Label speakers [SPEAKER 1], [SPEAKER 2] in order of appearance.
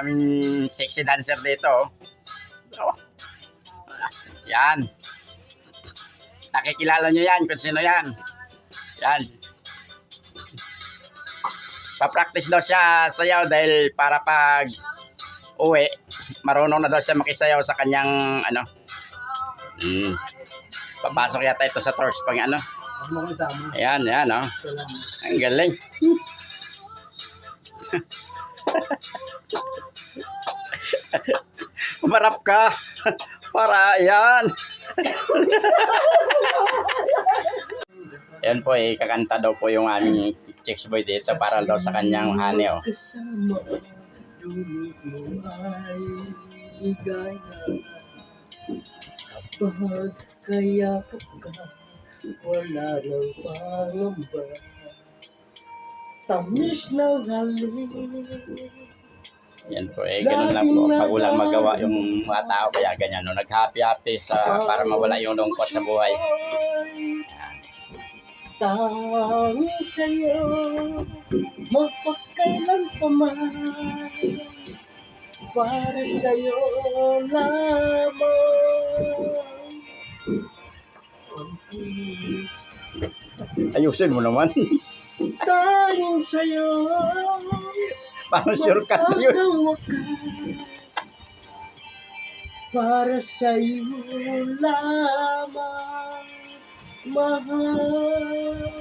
[SPEAKER 1] aming sexy dancer dito. Oh. Yan. Nakikilala nyo yan kung sino yan. Yan. Pa-practice daw siya sayaw dahil para pag uwi, marunong na daw siya makisayaw sa kanyang ano. Papasok yata ito sa torch pang ano. Ayan, ayan, oh. Ang galing. Umarap ka. Para, ayan. Ayan po, kakanta daw po yung aming chicks boy dito para daw sa kanyang honey, oh.
[SPEAKER 2] Kapag kayakap ka, wala nang pangamba. Tamis ng halik.
[SPEAKER 1] Yan po, ganun lang po. Pag walang magawa yung mga tao, kaya ganyan, no? Nag-happy-happy para mawala yung lungkot sa buhay.
[SPEAKER 2] Tanging sa'yo, magpakailan pa man, para sa'yo lamang.
[SPEAKER 1] Ayusin mo naman.
[SPEAKER 2] Tanging sa'yo,
[SPEAKER 1] Parang shortcut yun.
[SPEAKER 2] para sa'yo lamang, mahal.